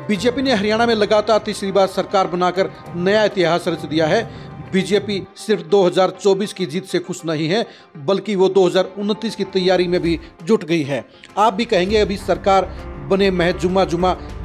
BJP ने हरियाणा में लगातार तीसरी बार सरकार बनाकर नया इतिहास रच दिया है। बीजेपी सिर्फ 2024 की जीत से खुश नहीं है, बल्कि वो 2029 की तैयारी में भी जुट गई है। आप भी कहेंगे अभी सरकार बने महज जुमा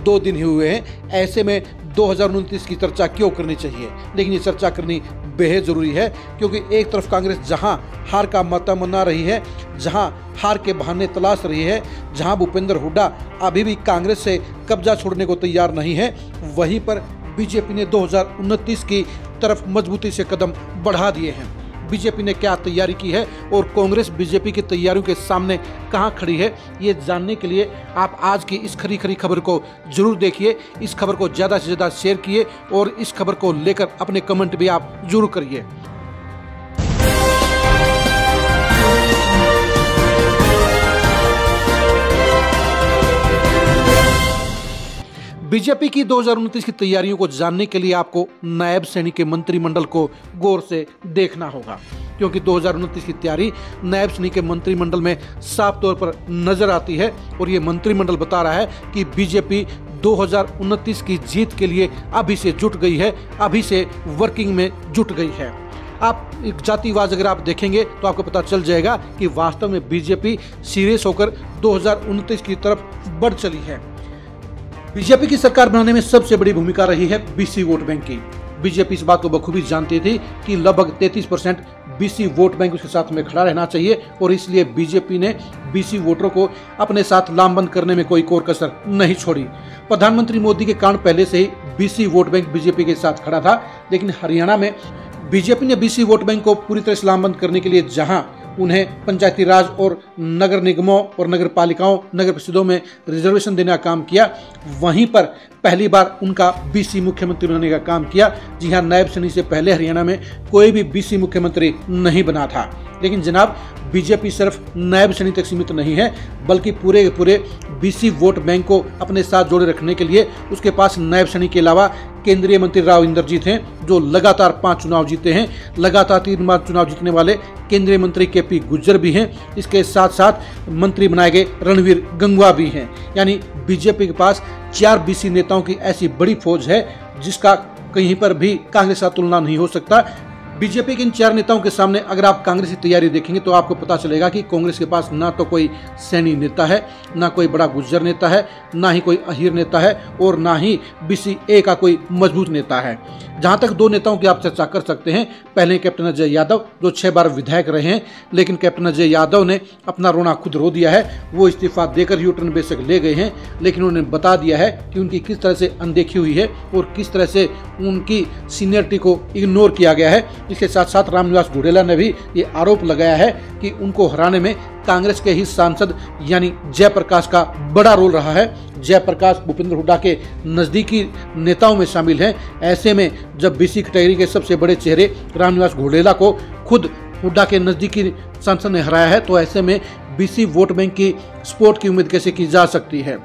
2 दिन ही हुए हैं, ऐसे में 2029 की चर्चा क्यों करनी चाहिए? लेकिन ये चर्चा करनी बेहद जरूरी है, क्योंकि एक तरफ कांग्रेस जहां हार का मातम मना रही है, जहां हार के बहाने तलाश रही है, जहां भूपेंद्र हुड्डा अभी भी कांग्रेस से कब्जा छोड़ने को तैयार नहीं है, वहीं पर बीजेपी ने 2029 की तरफ मजबूती से कदम बढ़ा दिए हैं। बीजेपी ने क्या तैयारी की है और कांग्रेस बीजेपी की तैयारियों के सामने कहां खड़ी है, ये जानने के लिए आप आज की इस खरी खबर को जरूर देखिए। इस खबर को ज़्यादा से ज़्यादा शेयर किए और इस खबर को लेकर अपने कमेंट भी आप जरूर करिए। बीजेपी की 2029 की तैयारियों को जानने के लिए आपको नायब सैनी के मंत्रिमंडल को गौर से देखना होगा, क्योंकि 2029 की तैयारी नायब सैनी के मंत्रिमंडल में साफ तौर पर नजर आती है और ये मंत्रिमंडल बता रहा है कि बीजेपी 2029 की जीत के लिए अभी से जुट गई है, अभी से वर्किंग में जुट गई है। आप एक जातिवाद अगर आप देखेंगे तो आपको पता चल जाएगा कि वास्तव में बीजेपी सीरियस होकर 2029 की तरफ बढ़ चली है। बीजेपी की सरकार बनाने में सबसे बड़ी भूमिका रही है बीसी वोट बैंक की। बीजेपी इस बात को बखूबी जानती थी कि लगभग 33% बीसी वोट बैंक उसके साथ में खड़ा रहना चाहिए और इसलिए बीजेपी ने बीसी वोटरों को अपने साथ लामबंद करने में कोई कोर कसर नहीं छोड़ी। प्रधानमंत्री मोदी के कारण पहले से ही बीसी वोट बैंक बीजेपी के साथ खड़ा था, लेकिन हरियाणा में बीजेपी ने बीसी वोट बैंक को पूरी तरह से लामबंद करने के लिए जहां उन्हें पंचायती राज और नगर निगमों और नगर पालिकाओं, नगर परिषदों में रिजर्वेशन देने का काम किया, वहीं पर पहली बार उनका बीसी मुख्यमंत्री बनाने का काम किया। जी हां, नायब सैनी से पहले हरियाणा में कोई भी बीसी मुख्यमंत्री नहीं बना था। लेकिन जनाब, बीजेपी सिर्फ नायब सैनी तक सीमित नहीं है, बल्कि पूरे बीसी वोट बैंक को अपने साथ जोड़े रखने के लिए उसके पास नायब सैनी के अलावा केंद्रीय मंत्री राव इंद्रजीत हैं, जो लगातार 5 चुनाव जीते हैं, लगातार 3 बार चुनाव जीतने वाले केंद्रीय मंत्री केपी गुर्जर भी हैं। इसके साथ साथ मंत्री बनाए गए रणवीर गंगवा भी हैं। यानी बीजेपी के पास 4 बीसी नेताओं की ऐसी बड़ी फौज है जिसका कहीं पर भी कांग्रेस का तुलना नहीं हो सकता। बीजेपी के इन 4 नेताओं के सामने अगर आप कांग्रेस की तैयारी देखेंगे तो आपको पता चलेगा कि कांग्रेस के पास ना तो कोई सैनी नेता है, ना कोई बड़ा गुर्जर नेता है, ना ही कोई अहीर नेता है और ना ही बीसी ए का कोई मजबूत नेता है। जहां तक 2 नेताओं की आप चर्चा कर सकते हैं, पहले कैप्टन अजय यादव जो 6 बार विधायक रहे हैं, लेकिन कैप्टन अजय यादव ने अपना रोना खुद रो दिया है। वो इस्तीफा देकर यूटर्न बेशक ले गए हैं, लेकिन उन्होंने बता दिया है कि उनकी किस तरह से अनदेखी हुई है और किस तरह से उनकी सीनियरिटी को इग्नोर किया गया है। इसके साथ साथ रामनिवास घोडेला ने भी ये आरोप लगाया है कि उनको हराने में कांग्रेस के ही सांसद यानी जयप्रकाश का बड़ा रोल रहा है। जयप्रकाश भूपेंद्र हुड्डा के नजदीकी नेताओं में शामिल हैं। ऐसे में जब बीसी कैटेगरी के सबसे बड़े चेहरे रामनिवास घोडेला को खुद हुड्डा के नजदीकी सांसद ने हराया है, तो ऐसे में बीसी वोट बैंक की सपोर्ट की उम्मीद कैसे की जा सकती है?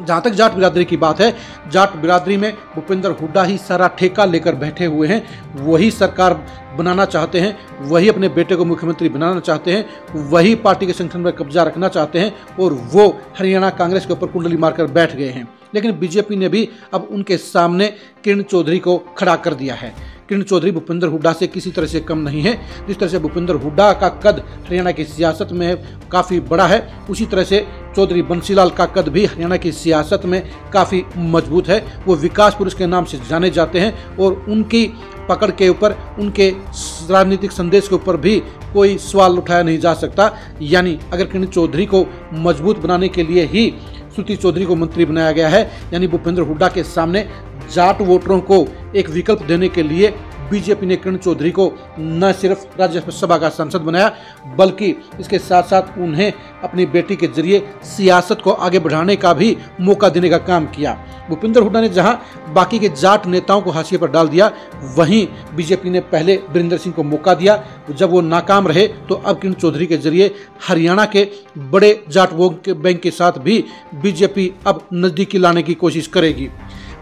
जहां तक जाट बिरादरी की बात है, जाट बिरादरी में भूपेंद्र हुड्डा ही सारा ठेका लेकर बैठे हुए हैं। वही सरकार बनाना चाहते हैं, वही अपने बेटे को मुख्यमंत्री बनाना चाहते हैं, वही पार्टी के संगठन पर कब्जा रखना चाहते हैं और वो हरियाणा कांग्रेस के ऊपर कुंडली मारकर बैठ गए हैं। लेकिन बीजेपी ने भी अब उनके सामने किरण चौधरी को खड़ा कर दिया है। किरण चौधरी भूपेंद्र हुड्डा से किसी तरह से कम नहीं है। जिस तरह से भूपेंद्र हुड्डा का कद हरियाणा की सियासत में काफ़ी बड़ा है, उसी तरह से चौधरी बंसीलाल का कद भी हरियाणा की सियासत में काफ़ी मजबूत है। वो विकास पुरुष के नाम से जाने जाते हैं और उनकी पकड़ के ऊपर, उनके राजनीतिक संदेश के ऊपर भी कोई सवाल उठाया नहीं जा सकता। यानी अगर किरण चौधरी को मजबूत बनाने के लिए ही श्रुति चौधरी को मंत्री बनाया गया है, यानी भूपेंद्र हुड्डा के सामने जाट वोटरों को एक विकल्प देने के लिए बीजेपी ने किरण चौधरी को न सिर्फ राज्यसभा का सांसद बनाया, बल्कि इसके साथ साथ उन्हें अपनी बेटी के जरिए सियासत को आगे बढ़ाने का भी मौका देने का काम किया। भूपेंद्र हुड्डा ने जहां बाकी के जाट नेताओं को हाशिए पर डाल दिया, वहीं बीजेपी ने पहले वीरेंद्र सिंह को मौका दिया। जब वो नाकाम रहे तो अब किरण चौधरी के जरिए हरियाणा के बड़े जाट वोट बैंक के साथ भी बीजेपी अब नजदीकी लाने की कोशिश करेगी।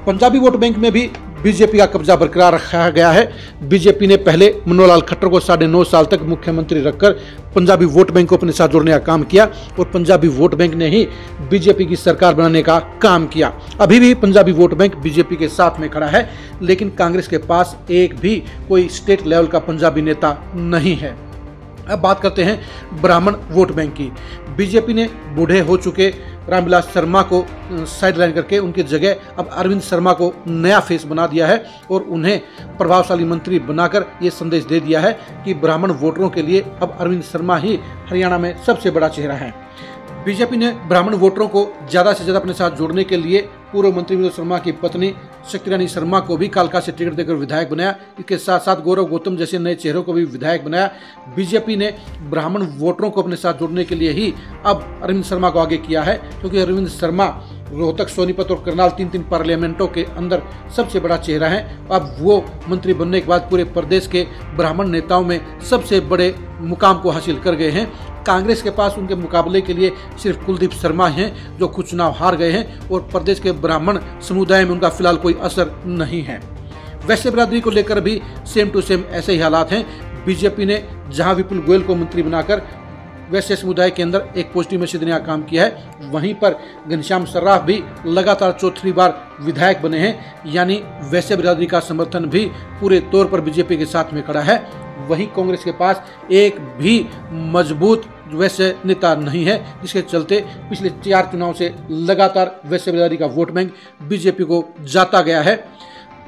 पंजाबी वोट बैंक में भी बीजेपी का कब्जा बरकरार रखा गया है। बीजेपी ने पहले मनोहर लाल खट्टर को 9.5 साल तक मुख्यमंत्री रखकर पंजाबी वोट बैंक को अपने साथ जोड़ने का काम किया और पंजाबी वोट बैंक ने ही बीजेपी की सरकार बनाने का काम किया। अभी भी पंजाबी वोट बैंक बीजेपी के साथ में खड़ा है, लेकिन कांग्रेस के पास एक भी कोई स्टेट लेवल का पंजाबी नेता नहीं है। अब बात करते हैं ब्राह्मण वोट बैंक की। बीजेपी ने बूढ़े हो चुके रामविलास शर्मा को साइडलाइन करके उनकी जगह अब अरविंद शर्मा को नया फेस बना दिया है और उन्हें प्रभावशाली मंत्री बनाकर ये संदेश दे दिया है कि ब्राह्मण वोटरों के लिए अब अरविंद शर्मा ही हरियाणा में सबसे बड़ा चेहरा है। बीजेपी ने ब्राह्मण वोटरों को ज्यादा से ज्यादा अपने साथ जोड़ने के लिए पूर्व मंत्री विनोद शर्मा की पत्नी शक्ति रानी शर्मा को भी कालका से टिकट देकर विधायक बनाया। इसके साथ साथ गौरव गौतम जैसे नए चेहरों को भी विधायक बनाया। बीजेपी ने ब्राह्मण वोटरों को अपने साथ जोड़ने के लिए ही अब अरविंद शर्मा को आगे किया है, क्योंकि अरविंद शर्मा रोहतक, सोनीपत और करनाल 3 पार्लियामेंटों के अंदर सबसे बड़ा चेहरा है। अब वो मंत्री बनने के बाद पूरे प्रदेश के ब्राह्मण नेताओं में सबसे बड़े मुकाम को हासिल कर गए हैं। कांग्रेस के पास उनके मुकाबले के लिए सिर्फ कुलदीप शर्मा हैं, जो खुद चुनाव हार गए हैं और प्रदेश के ब्राह्मण समुदाय में उनका फिलहाल कोई असर नहीं है। वैश्य बिरादरी को लेकर भी सेम टू सेम ऐसे ही हालात हैं। बीजेपी ने जहां विपुल गोयल को मंत्री बनाकर वैश्य समुदाय के अंदर एक पॉजिटिव मैसेज देने का काम किया है, वहीं पर घनश्याम सर्राफ भी लगातार चौथी बार विधायक बने हैं, यानी वैश्य बिरादरी का समर्थन भी पूरे तौर पर बीजेपी के साथ में खड़ा है। वहीं कांग्रेस के पास एक भी मजबूत वैश्य नेता नहीं है, जिसके चलते पिछले 4 चुनाव से लगातार वैश्य बिरादरी का वोट बैंक बीजेपी को जाता गया है।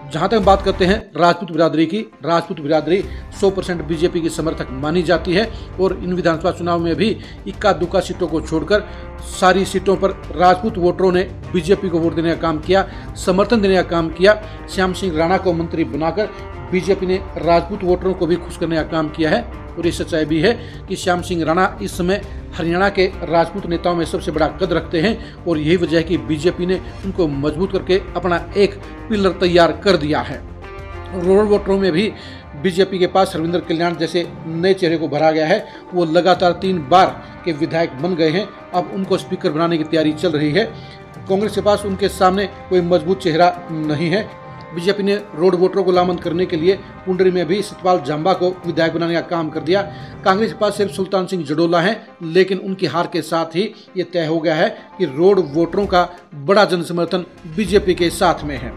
जहां तक बात करते हैं राजपूत बिरादरी की, राजपूत बिरादरी 100% बीजेपी की समर्थक मानी जाती है और इन विधानसभा चुनाव में भी इक्का दुक्का सीटों को छोड़कर सारी सीटों पर राजपूत वोटरों ने बीजेपी को वोट देने का काम किया, समर्थन देने का काम किया। श्याम सिंह राणा को मंत्री बनाकर बीजेपी ने राजपूत वोटरों को भी खुश करने का काम किया है और ये सच्चाई भी है कि श्याम सिंह राणा इस समय हरियाणा के राजपूत नेताओं में सबसे बड़ा कद रखते हैं और यही वजह है कि बीजेपी ने उनको मजबूत करके अपना एक पिलर तैयार कर दिया है। रूरल वोटरों में भी बीजेपी के पास रविंद्र कल्याण जैसे नए चेहरे को भरा गया है। वो लगातार 3 बार के विधायक बन गए हैं, अब उनको स्पीकर बनाने की तैयारी चल रही है। कांग्रेस के पास उनके सामने कोई मजबूत चेहरा नहीं है। बीजेपी ने रोड वोटरों को लामबंद करने के लिए पुंडरी में भी सतपाल जांबा को विधायक बनाने का काम कर दिया। कांग्रेस के पास सिर्फ सुल्तान सिंह जडोला हैं, लेकिन उनकी हार के साथ ही ये तय हो गया है कि रोड वोटरों का बड़ा जन समर्थन बीजेपी के साथ में है।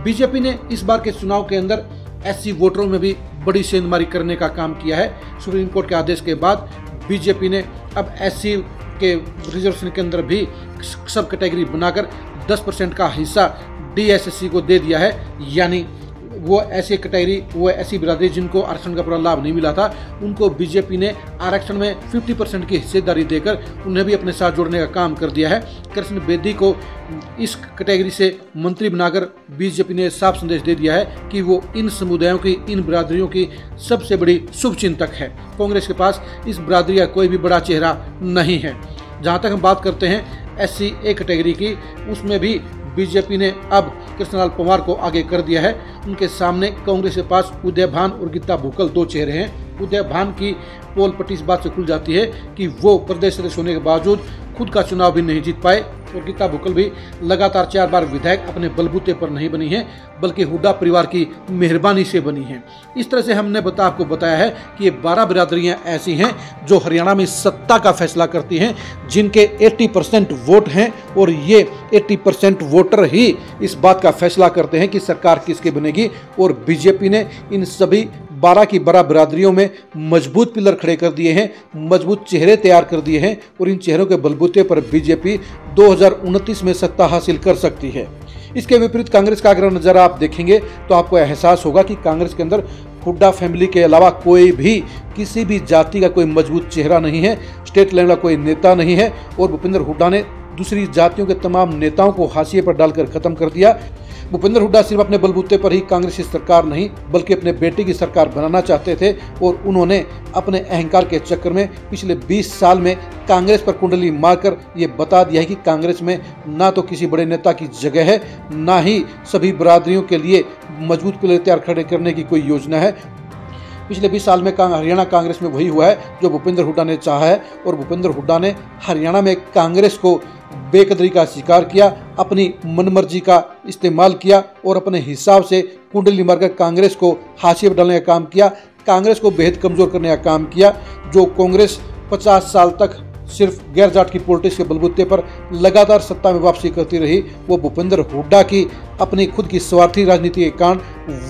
बीजेपी ने इस बार के चुनाव के अंदर एससी वोटरों में भी बड़ी सेंधमारी करने का काम किया है। सुप्रीम कोर्ट के आदेश के बाद बीजेपी ने अब एससी के रिजर्वेशन के अंदर भी सब कैटेगरी बनाकर 10% का हिस्सा डीएसएससी को दे दिया है, यानी वो ऐसी कैटेगरी, वो ऐसी बिरादरी जिनको आरक्षण का पूरा लाभ नहीं मिला था, उनको बीजेपी ने आरक्षण में 50% की हिस्सेदारी देकर उन्हें भी अपने साथ जोड़ने का काम कर दिया है। कृष्ण बेदी को इस कैटेगरी से मंत्री बनाकर बीजेपी ने साफ संदेश दे दिया है कि वो इन समुदायों की, इन बिरादरियों की सबसे बड़ी शुभचिंतक है। कांग्रेस के पास इस बिरादरी का कोई भी बड़ा चेहरा नहीं है। जहाँ तक हम बात करते हैं SC A कैटेगरी की, उसमें भी बीजेपी ने अब कृष्णलाल पंवार को आगे कर दिया है। उनके सामने कांग्रेस के पास उदय भान और गीता भुक्कल 2 चेहरे हैं। उदय भान की पोल पट्टी इस बात से खुल जाती है कि वो प्रदेश सदस्य होने के बावजूद खुद का चुनाव भी नहीं जीत पाए और गीता भुक्कल भी लगातार 4 बार विधायक अपने बलबूते पर नहीं बनी है, बल्कि हुड्डा परिवार की मेहरबानी से बनी है। इस तरह से हमने आपको बताया है कि ये 12 बिरादरियां ऐसी हैं जो हरियाणा में सत्ता का फैसला करती हैं, जिनके 80% वोट हैं और ये 80% वोटर ही इस बात का फैसला करते हैं कि सरकार किसकी बनेगी। और बीजेपी ने इन सभी 12 की 12 बिरादरियों में मजबूत पिलर खड़े कर दिए हैं, मजबूत चेहरे तैयार कर दिए हैं और इन चेहरों के बलबूते पर बीजेपी 2029 में सत्ता हासिल कर सकती है। इसके विपरीत कांग्रेस का अगर नज़ारा आप देखेंगे तो आपको एहसास होगा कि कांग्रेस के अंदर हुड्डा फैमिली के अलावा कोई भी, किसी भी जाति का कोई मजबूत चेहरा नहीं है, स्टेट लेवल का कोई नेता नहीं है और भूपेंद्र हुड्डा ने दूसरी जातियों के तमाम नेताओं को हाशिए पर डालकर खत्म कर दिया। भूपेंद्र हुड्डा सिर्फ अपने बलबूते पर ही कांग्रेस की सरकार नहीं बल्कि अपने बेटे की सरकार बनाना चाहते थे और उन्होंने अपने अहंकार के चक्कर में पिछले 20 साल में कांग्रेस पर कुंडली मारकर ये बता दिया है कि कांग्रेस में ना तो किसी बड़े नेता की जगह है, ना ही सभी बिरादरियों के लिए मजबूत पिलर तैयार खड़े करने की कोई योजना है। पिछले 20 साल में हरियाणा कांग्रेस में वही हुआ है जो भूपेंद्र हुड्डा ने चाहा है और भूपेंद्र हुड्डा ने हरियाणा में कांग्रेस को बेकदरी का शिकार किया, अपनी मनमर्जी का इस्तेमाल किया और अपने हिसाब से कुंडली मारकर कांग्रेस को हाशिए पर डालने का काम किया, कांग्रेस को बेहद कमजोर करने का काम किया। जो कांग्रेस 50 साल तक सिर्फ गैर जाट की पॉलिटिक्स के बलबूते पर लगातार सत्ता में वापसी करती रही, वो भूपेंद्र हुड्डा की अपनी खुद की स्वार्थी राजनीति के कारण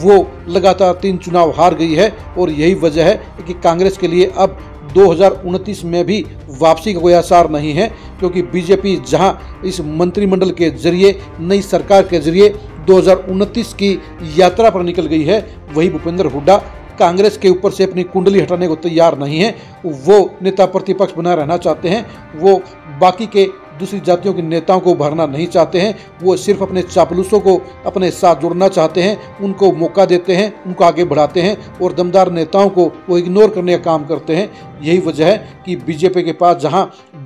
वो लगातार 3 चुनाव हार गई है। और यही वजह है कि कांग्रेस के लिए अब 2029 में भी वापसी का कोई आसार नहीं है, क्योंकि बीजेपी जहां इस मंत्रिमंडल के जरिए, नई सरकार के जरिए 2029 की यात्रा पर निकल गई है, वही भूपेंद्र हुड्डा कांग्रेस के ऊपर से अपनी कुंडली हटाने को तैयार नहीं है। वो नेता प्रतिपक्ष बना रहना चाहते हैं, वो बाकी के दूसरी जातियों के नेताओं को भरना नहीं चाहते हैं, वो सिर्फ अपने चापलूसों को अपने साथ जोड़ना चाहते हैं, उनको मौका देते हैं, उनको आगे बढ़ाते हैं और दमदार नेताओं को वो इग्नोर करने का काम करते हैं। यही वजह है कि बीजेपी के पास जहां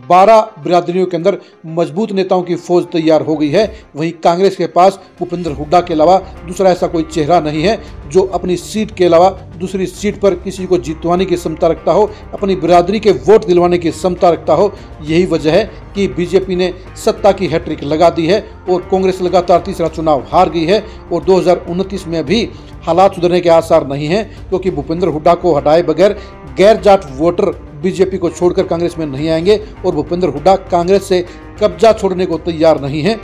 12 बिरादरियों के अंदर मजबूत नेताओं की फौज तैयार हो गई है, वहीं कांग्रेस के पास भूपेंद्र हुड्डा के अलावा दूसरा ऐसा कोई चेहरा नहीं है जो अपनी सीट के अलावा दूसरी सीट पर किसी को जितवाने की क्षमता रखता हो, अपनी बिरादरी के वोट दिलवाने की क्षमता रखता हो। यही वजह है कि बीजेपी ने सत्ता की हैट्रिक लगा दी है और कांग्रेस लगातार तीसरा चुनाव हार गई है और 2029 में भी हालात सुधरने के आसार नहीं हैं, क्योंकि भूपेंद्र हुड्डा को हटाए बगैर गैर जाट वोटर बीजेपी को छोड़कर कांग्रेस में नहीं आएंगे और भूपेंद्र हुड्डा कांग्रेस से कब्जा छोड़ने को तैयार नहीं है।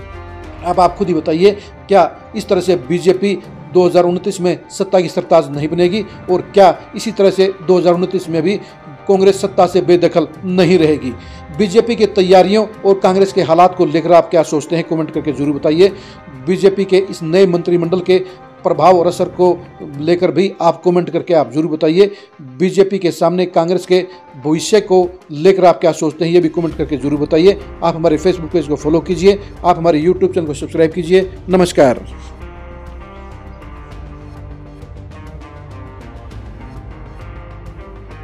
अब आप खुद ही बताइए, क्या इस तरह से बीजेपी 2029 में सत्ता की सरताज नहीं बनेगी और क्या इसी तरह से 2029 में भी कांग्रेस सत्ता से बेदखल नहीं रहेगी? बीजेपी की तैयारियों और कांग्रेस के हालात को लेकर आप क्या सोचते हैं, कमेंट करके जरूर बताइए। बीजेपी के इस नए मंत्रिमंडल के प्रभाव और असर को लेकर भी आप कमेंट करके आप जरूर बताइए। बीजेपी के सामने कांग्रेस के भविष्य को लेकर आप क्या सोचते हैं, ये भी कमेंट करके जरूर बताइए। आप हमारे फेसबुक पेज को फॉलो कीजिए, आप हमारे यूट्यूब चैनल को सब्सक्राइब कीजिए। नमस्कार।